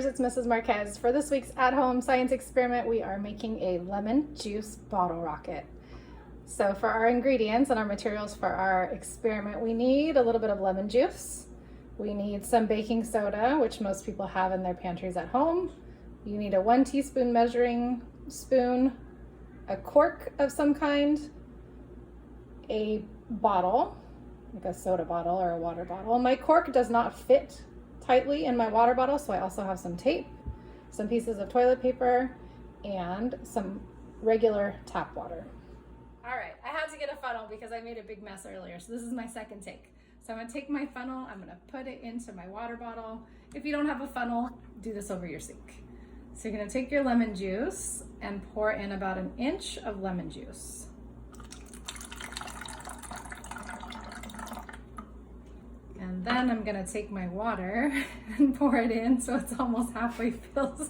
viewers, it's Mrs. Marquez. For this week's at-home science experiment, we are making a lemon juice bottle rocket. So for our ingredients and our materials for our experiment, we need a little bit of lemon juice. We need some baking soda, which most people have in their pantries at home. You need a 1 teaspoon measuring spoon, a cork of some kind, a bottle, like a soda bottle or a water bottle. My cork does not fit tightly in my water bottle, so I also have some tape, some pieces of toilet paper, and some regular tap water. All right, I had to get a funnel because I made a big mess earlier, so this is my second take. So I'm gonna take my funnel, I'm gonna put it into my water bottle. If you don't have a funnel, do this over your sink. So you're gonna take your lemon juice and pour in about 1 inch of lemon juice. And then I'm gonna take my water and pour it in so it's almost halfway filled.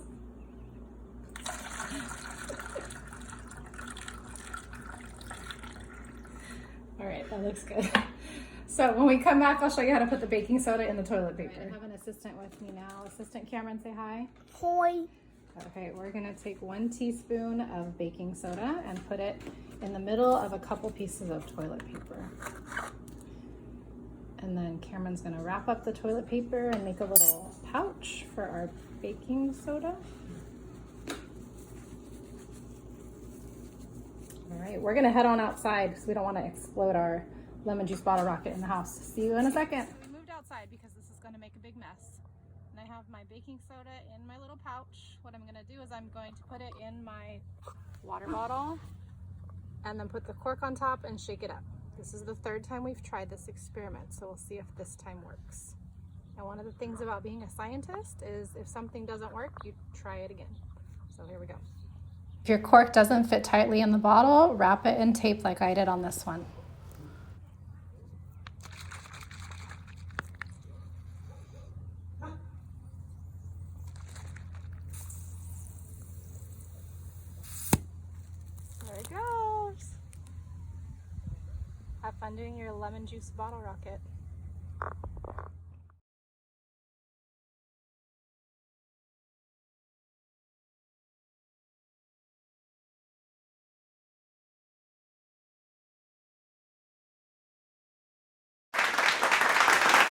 All right, that looks good. So when we come back, I'll show you how to put the baking soda in the toilet paper. Right, I have an assistant with me now. Assistant Cameron, say hi. Hi. Okay, we're gonna take 1 teaspoon of baking soda and put it in the middle of a couple pieces of toilet paper. And then Cameron's gonna wrap up the toilet paper and make a little pouch for our baking soda. All right, we're gonna head on outside because we don't wanna explode our lemon juice bottle rocket in the house. See you in a second. We moved outside because this is gonna make a big mess. And I have my baking soda in my little pouch. What I'm gonna do is I'm going to put it in my water bottle and then put the cork on top and shake it up. This is the 3rd time we've tried this experiment, so we'll see if this time works. And one of the things about being a scientist is if something doesn't work, you try it again. So here we go. If your cork doesn't fit tightly in the bottle, wrap it in tape like I did on this one. There it goes. Have fun doing your lemon juice bottle rocket.